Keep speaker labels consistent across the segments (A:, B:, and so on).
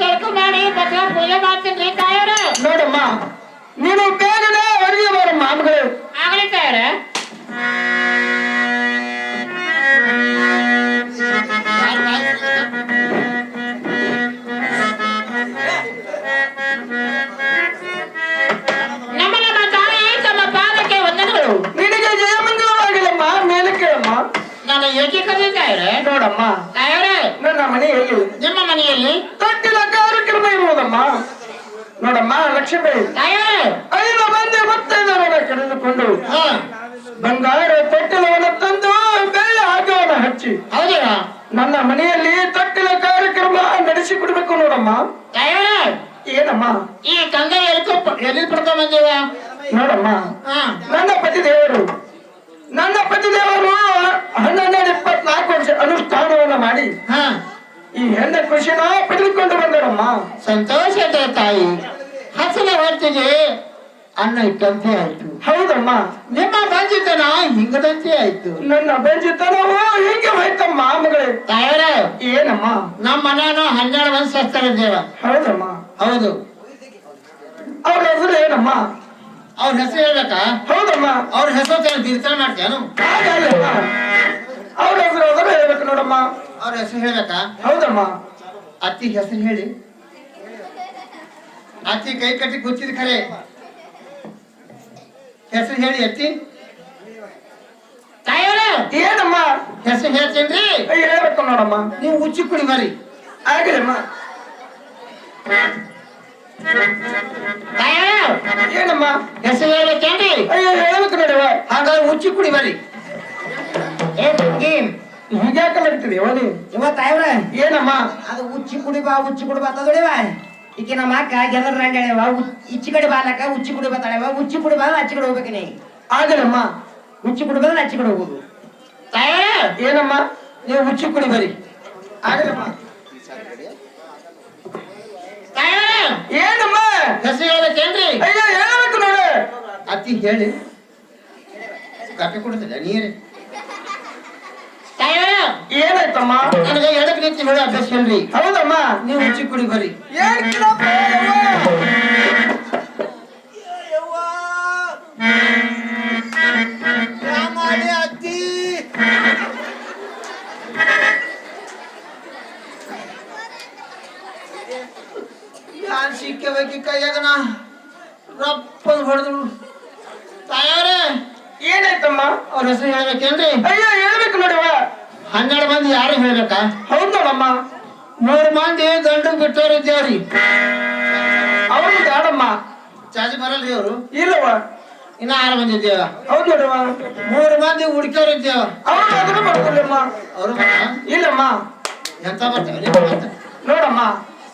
A: ಜಳಕ ಮಾಡಿ ಬಸವ ಪೂಜೆ ಮಾಡ್ತೀನಿ ತಾಯವ್ರ.
B: ನೋಡಮ್ಮ ನೀನು ಬೇಗನೆ ಅಡುಗೆ ಮಾಡಮ್ಮ ಮಗಳು.
A: ಆಗಲಿ ತಾಯವ್ರ. ನಮ್ಮ ನಮ್ಮ ತಾಯಿ ತಮ್ಮ ಪಾದಕ್ಕೆ ವಂದನೆಗಳು.
B: ನಿನಗೆ ಜಯಮಂಗಲವಾಗಿಲ್ಲಮ್ಮ. ಮೇಲೆ ಕೇಳಮ್ಮ.
A: ನಾನು ಏಕೆ ಕರೀತಾಯ್ರೆ?
B: ನೋಡಮ್ಮ
A: ತಾಯವ್ರೆ,
B: ನನ್ನ ಮನೆಯಲ್ಲಿ
A: ನಿಮ್ಮ ಮನೆಯಲ್ಲಿ
B: ತೊಟ್ಟಿಲ ಕಾರ್ಯಕ್ರಮ ಇರುವುದಮ್ಮ. ನೋಡಮ್ಮ ಲಕ್ಷ್ಮೀ
A: ತಾಯವ್ರೆ,
B: 5 ಮಂದಿ ಮುತ್ತೈದರನ್ನ ಕರೆದುಕೊಂಡು ಬಂಗಾರ ತೊಟ್ಟಿಲವನ್ನು ತಂದು ಬೆಳ್ಳಿ ಹಗ್ಗವನ್ನು ಹಚ್ಚಿ
A: ಹೌದಾ
B: ನನ್ನ ಮನೆಯಲ್ಲಿ ತೊಟ್ಟಿಲ ಕಾರ್ಯಕ್ರಮ ನಡೆಸಿಕೊಡ್ಬೇಕು. ನೋಡಮ್ಮ
A: ತಾಯವ್ರೆ, ಏನಮ್ಮ ಈ ಕಂಗ ಎಲ್ಲಿ ಪಡ್ಕೊಂಡ್ ಬಂದೀವ?
B: ನೋಡಮ್ಮ ನನ್ನ ಪತಿದೇವರು 12-24 ವರ್ಷ ಅನುಷ್ಠಾನವನ್ನ ಮಾಡಿ ಈ ಹೆಣ್ಣ ಖುಷಿನ ಪಡೆದುಕೊಂಡು ಬಂದರಮ್ಮ.
A: ಸಂತೋಷ ಇದೆ ತಾಯಿ. ಹಸನ ಹೊತ್ತಿಗೆ ಅನ್ನ ಇಟ್ಟಂತೆ ಆಯ್ತು.
B: ಹೌದಮ್ಮ.
A: ನಿಮ್ಮ ಬಂಜಿತನ ಹಿಂಗದಂತೆ ಆಯ್ತು.
B: ನನ್ನ ಬಂಜಿತನವು ಹೀಗೆ ಹೋಯ್ತಮ್ಮ ಮಗಳೇ.
A: ತಾಯವ್ರೆ,
B: ಏನಮ್ಮ
A: ನಮ್ಮ ಮನೆಯನ್ನು 12 ಮಂದಿ ಸಸ್ತರಿದ್ದೇವ.
B: ಹೌದಮ್ಮ.
A: ಹೌದು.
B: ಅವ್ರ ಹೆಸರು ಏನಮ್ಮ?
A: ಅವ್ರ ಹೆಸರು ಹೇಳ್ಬೇಕಾ?
B: ಹೌದಮ್ಮ.
A: ಅವ್ರ ಹೆಸರು ತೀರ್ಥನ ಮಾಡ್ತೇನು?
B: ಹಾಗಲ್ಲಮ್ಮ. ಅವ್ರ ಹೆಸರು ಹೇಳ್ಬೇಕು ನೋಡಮ್ಮ.
A: ಅವ್ರ ಹೆಸರು ಹೇಳ್ಬೇಕಾ?
B: ಹೌದಮ್ಮ.
A: ಅತ್ತಿ ಹೆಸರು ಹೇಳಿ. ಅತ್ತಿ ಕೈ ಕಟ್ಟಿ ಕೂತಿದ್ ಖರೆ. ಹೆಸರು ಹೇಳಿ ಅತ್ತಿ. ತಾಯವ್ರೆ,
B: ಏನಮ್ಮ
A: ಹೆಸರು ಹೇಳ್ತೇನ್ರಿ.
B: ಹೇಳ್ಬೇಕು ನೋಡಮ್ಮ.
A: ನೀವು ಉಚ್ಚಿ ಕುಡಿ ಬರ್ರಿ.
B: ಆಗಲಮ್ಮ. ಏನಮ್ಮ
A: ಹೆಸರು ಹೇಳ್ಬೇಕೇನ್ರಿ?
B: ಹೇಳ್ಬೇಕು ನೋಡುವ.
A: ಹಾಗಾದ್ರೆ ಉಚ್ಚಿ ಕುಡಿ ಬರ್ರಿ.
B: ಹೀಗ್ಯಾಕಲಾಗ್ತದೆ ಅವನಿ
C: ಇವತ್ತಾಯವ್ರ
B: ಏನಮ್ಮ?
C: ಅದು ಉಚ್ಚಿ ಕುಡಿ ಬಾ ಅಂತದೊಳಿವ. ಈಗ ನಮ್ಮ ಅಕ್ಕ ಗೆಲ್ಲರ ರಂಗಳೆವ ಇಚ್ಚಿ ಕಡೆ ಬಾಲಕ ಉಚ್ಚಿ ಕುಡಿ ಬತ್ತಾಳೆವ. ಉಚ್ಚಿ ಕುಡಿ ಬಾ ಅಚ್ಚಿ ಕಡೆ ಹೋಗ್ಬೇಕು. ನೀ
B: ಆಗಲಮ್ಮ.
C: ಉಚ್ಚಿ ಕುಡಿ ಬಂದ್ರೆ ಅಚ್ಚಿ ಕಡೆ ಹೋಗುದು.
B: ಏನಮ್ಮ?
A: ನೀವು ಉಚ್ಚಿ ಕುಡಿ ಬರ್ರಿ.
B: ಆಗಲಮ್ಮ. ಏನಮ್ಮ?
A: ಹೆಸರು ಹೇಳ್ಬೇಕೇನ್ರಿ?
B: ಹೇಳ್ಬೇಕು ನೋಡು.
A: ಅತ್ತಿ ಹೇಳಿ. ಕಾಫಿ ಕೊಡ್ತಿಲ್ಲ ನೀರೇ.
B: ಏನಾಯ್ತಮ್ಮ?
A: ನನಗೆ ಎಡಕ್ಕೆ ನಿಂತು ನೋಡಿ ಅಭ್ಯಾಸ ಹೇಳ್ರಿ.
B: ಹೌದಮ್ಮ.
A: ನೀವು ಉಚ್ಚಿ ಕುಡಿ ಬರ್ರಿ. ಅತ್ತಿ ಯಾನ್ ಸಿಕ್ಕಬೇಕಿ ಕೈಯಾಗನ ರಪ್ಪ ಹೊಡೆದ್ರು. ತಾಯವ್ರೆ,
B: ಏನಾಯ್ತಮ್ಮ?
A: ಅವ್ರ ಹೆಸರು ಹೇಳ್ಬೇಕೇನ್ರಿ?
B: ಹೇಳ್ಬೇಕು ನೋಡುವ.
A: 12 ಮಂದಿ ಯಾರು ಹೇಳ್ಬೇಕಾ?
B: ಹೌದ್ ನೋಡಮ್ಮ.
A: 3 ಮಂದಿ ಗಂಡು ಬಿಟ್ಟವ್ರು ಇದ್ದೇವ್ರಿ.
B: ಅವ್ರು ಬೇಡಮ್ಮ.
A: ಚಾರ್ಜ್ ಬರಲ್ರಿ ಅವರು?
B: ಇಲ್ಲವ.
A: ಇನ್ನ 6 ಮಂದಿ ಇದ್ದೇವ.
B: ಹೌದ್ ನೋಡುವ.
A: 3 ಮಂದಿ ಹುಡುಕಿಯವ್ರು ಇದ್ದೇವ.
B: ಅವ್ರು ಅದನ್ನು ಬರ್ತಲ್ಲಮ್ಮ.
A: ಅವರು
B: ಇಲ್ಲಮ್ಮ.
A: ಎಂತ ಬರ್ತಾವೆ
B: ನೋಡಮ್ಮ.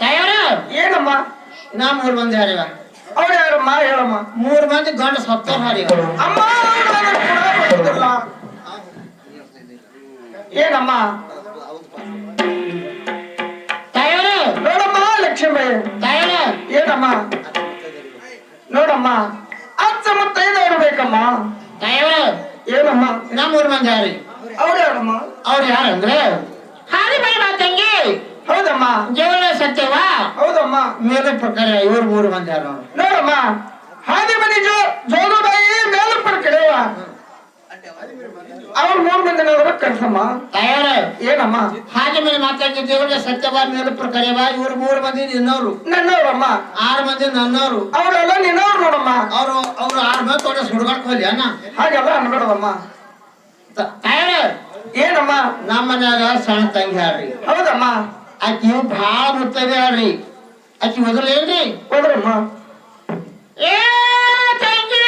A: ತಾಯವ್ರೆ,
B: ಏನಮ್ಮ?
A: ಇನ್ನ 3 ಮಂದಿ ಹಾರಿವ.
B: ಅವ್ರು ಯಾರಮ್ಮ? ಹೇಳಮ್ಮ.
A: 3 ಮಂದಿ ಗಂಡು ಸತ್ತವ್ರು ಹಾರಿವ.
B: ಅಮ್ಮ ಬರ್ತಲ್ಲ. ಏನಮ್ಮ?
A: ತಾಯವ್ರೆ,
B: ನೋಡಮ್ಮ ಲಕ್ಷ್ಮೀ.
A: ತಾಯವ್ರೆ,
B: ಏನಮ್ಮ? ನೋಡಮ್ಮ ಅಚ್ಚ ಮುತ್ತೈದವರು ಬೇಕಮ್ಮ.
A: ತಾಯವ್ರೆ,
B: ಏನಮ್ಮ?
A: ಇನ್ನ 3 ಮಂದಿ ಹಾರಿ.
B: ಅವ್ರು ಯಾರಮ್ಮ?
A: ಅವ್ರು ಯಾರಂದ್ರೆ ಹಾರಿ ಬೈ ಮಾತಂಗಿ.
B: ಹೌದಮ್ಮ.
A: ಜೀವನ ಸತ್ಯವಾ?
B: ಹೌದಮ್ಮ.
A: ಮೇಲೆ ಪ್ರಕಾರ ಇವ್ರು 3 ಮಂದಿ ಯಾರು
B: ನೋಡಮ್ಮ. ಹಾದಿ ಮನಿ ಜೋಗುಬಾಯಿ ಮೇಲಪ್ಪನ ಕಡೆಯವ. ಅವ್ರು 3 ಮಂದಿನವರು ಕಳ್ಸಮ್ಮ.
A: ತಾಯವ್ರೆ,
B: ಏನಮ್ಮ?
A: ಹಾಗೆ ಮೇಲೆ ಮಾತಾಡ್ತಿ ದೇವರಿಗೆ ಸತ್ಯವಾ ಮೇಲೆ ಪ್ರಕಾರ ಇವ್ರು 3 ಮಂದಿ ನಿನ್ನವ್ರು.
B: ನನ್ನವ್ರಮ್ಮ.
A: 6 ಮಂದಿ ನನ್ನವ್ರು.
B: ಅವರೆಲ್ಲ ನಿನ್ನವ್ರು ನೋಡಮ್ಮ.
A: ಅವ್ರು 6 ಮಂದಿ ತೋಟ ಸುಡ್ಗಾಡ್ಕ ಹೋಗ್ಲಿ ಅಣ್ಣ.
B: ಹಾಗೆಲ್ಲ ಅನ್ಬೇಡದಮ್ಮ.
A: ತಾಯವ್ರೆ,
B: ಏನಮ್ಮ?
A: ನಮ್ಮ ಮನ್ಯಾಗ ಸಣ್ಣ ತಂಗಿ ಹಾಡ್ರಿ.
B: ಹೌದಮ್ಮ.
A: ಆಕಿ ಭಾಳ ಮುತ್ತೈದೆ ಹಾಡ್ರಿ. ಆಕಿ ಮೊದಲೇನ್ರಿ?
B: ಹೋದ್ರಮ್ಮ.
A: ಏ ತಂಗಿ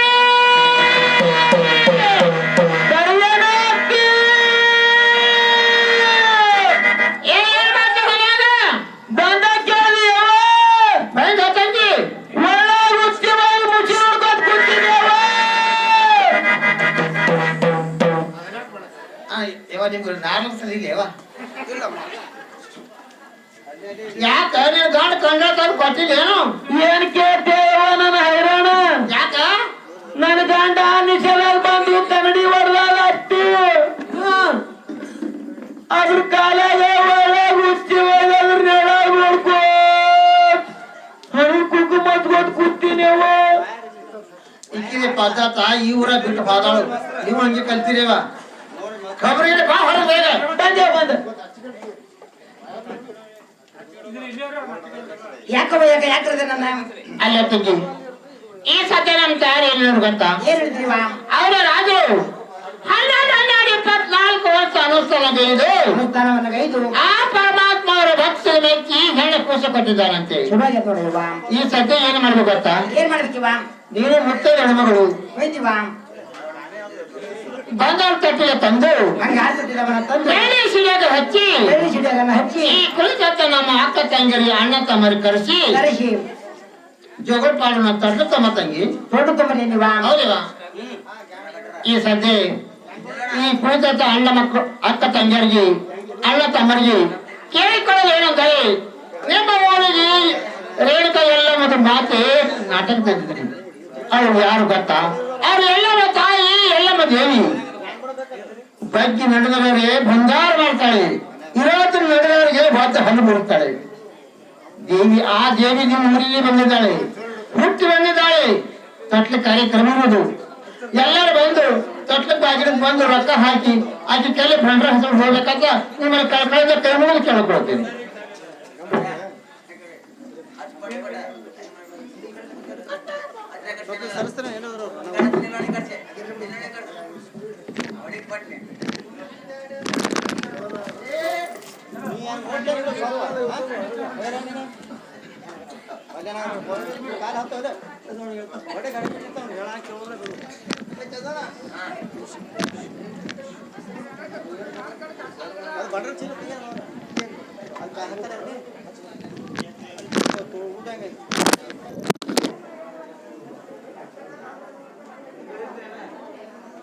B: ಬಂದ ಕೇಳಿ
A: ಬಂದ ತಂಗಿ
B: ಒಳ್ಳೆ ರುಚಿ ಮುಚ್ಚಿ ನೋಡ್ಕೊತ ಕೂತಿದ್ದೇವ.
A: ನಿಮ್ಗೆ ನಾಲ್ಕು ಸಲ ಇಲ್ಲೇವ? ಯಾಕ ನೀನ್ ಗಂಡ ಕಂಡ ತಂದು ಕೊಟ್ಟಿದ್ದೇನು?
B: ಏನ್ ಕೇಳ್ತೇವ ನನ್ನ ಹೈರಾಣ?
A: ಯಾಕ?
B: ನನ್ನ ಗಂಡ ನಿಷೇಧ ಬಂದು ಕನ್ನಡಿ ಹೊಡೆದಾಗ ಅತ್ತಿ ಅದ್ರ ಕಾಲಾಗ ಒಳ್ಳೆ ರುಚಿ ಒಳ್ಳೆ ನೋಡ್ಕೋ
A: ಕಲ್ತಿದೆ ಪದ್ಧತ ಈ ಊರ ಬಿಟ್ಟು ಹೋದಾಳು ನೀವು ಹಂಗೆ ಕಲ್ತಿರೇವ ಖಬರಿಗೆ ಬಾ ಹೊರಗೆ ಬೇಗ
B: ಬಂದ
C: ಯಾಕವ ಯಾಕ್ರದ ನನ್ನ
A: ಅಲ್ಲ ತಂಗಿ ಈ ಸದ್ಯ ನಮ್ ತಯಾರಿ ಏನೇನು ಗೊತ್ತಾ
C: ಏನ್ ಹೇಳ್ತೀವ
A: ಅವರ ರಾಜು 12-24 ವರ್ಷ ಅನುಷ್ಠಾನಗೈದು
C: ಅನುಷ್ಠಾನವನ್ನ ಗೈದು
A: ಆ ಪರಮಾತ್ಮ ಅವರ ಭಕ್ತರ ಮೆಚ್ಚಿ ಹೆಣ್ಣು ಕೂಸ ಕೊಟ್ಟಿದ್ದಾನಂತೆ
C: ಶುಭ ನೋಡಿವ
A: ಈ ಸದ್ಯ ಏನು ಮಾಡ್ಬೇಕು ಗೊತ್ತಾ
C: ಏನ್ ಮಾಡ್ಬೇಕಿವ
A: ನೀನು ಮುತ್ತೈದ ಹೆಣ್ಮಗಳು
C: ಹೋಯ್ತಿವ
A: ಬಂಗಾರ ತಟ್ಟಿಗೆ ತಂದು
C: ಹಂಗ ಹಾಕ್ತಿದ್ದವನ ತಂದು
A: ಬೆಳ್ಳಿ ಸಿಡಿಯಾಗ ಹಚ್ಚಿ
C: ಬೆಳ್ಳಿ ಸಿಡಿಯಾಗನ್ನ ಹಚ್ಚಿ
A: ಈ ಕುಳಿತ ನಮ್ಮ ಅಕ್ಕ ತಂಗಿರಿ ಅಣ್ಣ ತಮ್ಮರಿ ಕರೆಸಿ
C: ಕರೆಸಿ
A: ಜೋಗಪಾಡನ ತಟ್ಲು ತಮ್ಮ ತಂಗಿ
C: ದೊಡ್ಡ ತೊಂಬರಿ ನೀವ
A: ಹೌದಿವಾ ಈ ಸದ್ಯ ಈ ಕುಳಿತ ಅಣ್ಣ ಮಕ್ಕಳು ಅಕ್ಕ ತಂಗಿಯರಿಗೆ ಅಣ್ಣ ತಮ್ಮರಿಗೆ ಕೇಳಿಕೊಳ್ಳೋದು ಏನಂದರೆ ನಿಮ್ಮ ಊರಿಗೆ ರೇಣುಕಾ ಎಲ್ಲ ಮತ್ತು ಮಾತೆ ನಾಟಕ ತಂದಿದ್ರಿ ಅವ್ರು ಯಾರು ಗೊತ್ತಾ ಅವ್ರು ಎಲ್ಲರ ತಾಯಿ ಎಲ್ಲಮ್ಮ ದೇವಿ ಬಗ್ಗೆ ನಡೆದವರಿಗೆ ಬಂಗಾರ ಮಾಡ್ತಾಳೆ ಇರೋದ್ರ ನಡೆದವರಿಗೆ ಬದ್ದ ಹಣ್ಣು ಬಿಡುತ್ತಾಳೆ ದೇವಿ ಆ ದೇವಿ ನಿಮ್ಮ ಊರಿಗೆ ಬಂದಿದ್ದಾಳೆ ಹುಟ್ಟಿ ಬಂದಿದ್ದಾಳೆ ತಟ್ಲ ಕಾರ್ಯಕ್ರಮ ಇರೋದು ಎಲ್ಲರೂ ಬಂದು ತಟ್ಲ ಬಾಗಿಲಿಗೆ ಬಂದು ರೊಕ್ಕ ಹಾಕಿ ಆಕೆ ಕೆಲ ಭಂಡ್ರ ಹಸಿರು ಹೋಗ್ಬೇಕಂತ ನಿಮ್ಮಲ್ಲಿ ಕಳ್ಕೊಳ್ಳೋದ ಕೈ ಮುಗಿದು ಕೇಳ್ಕೊಳ್ತೀನಿ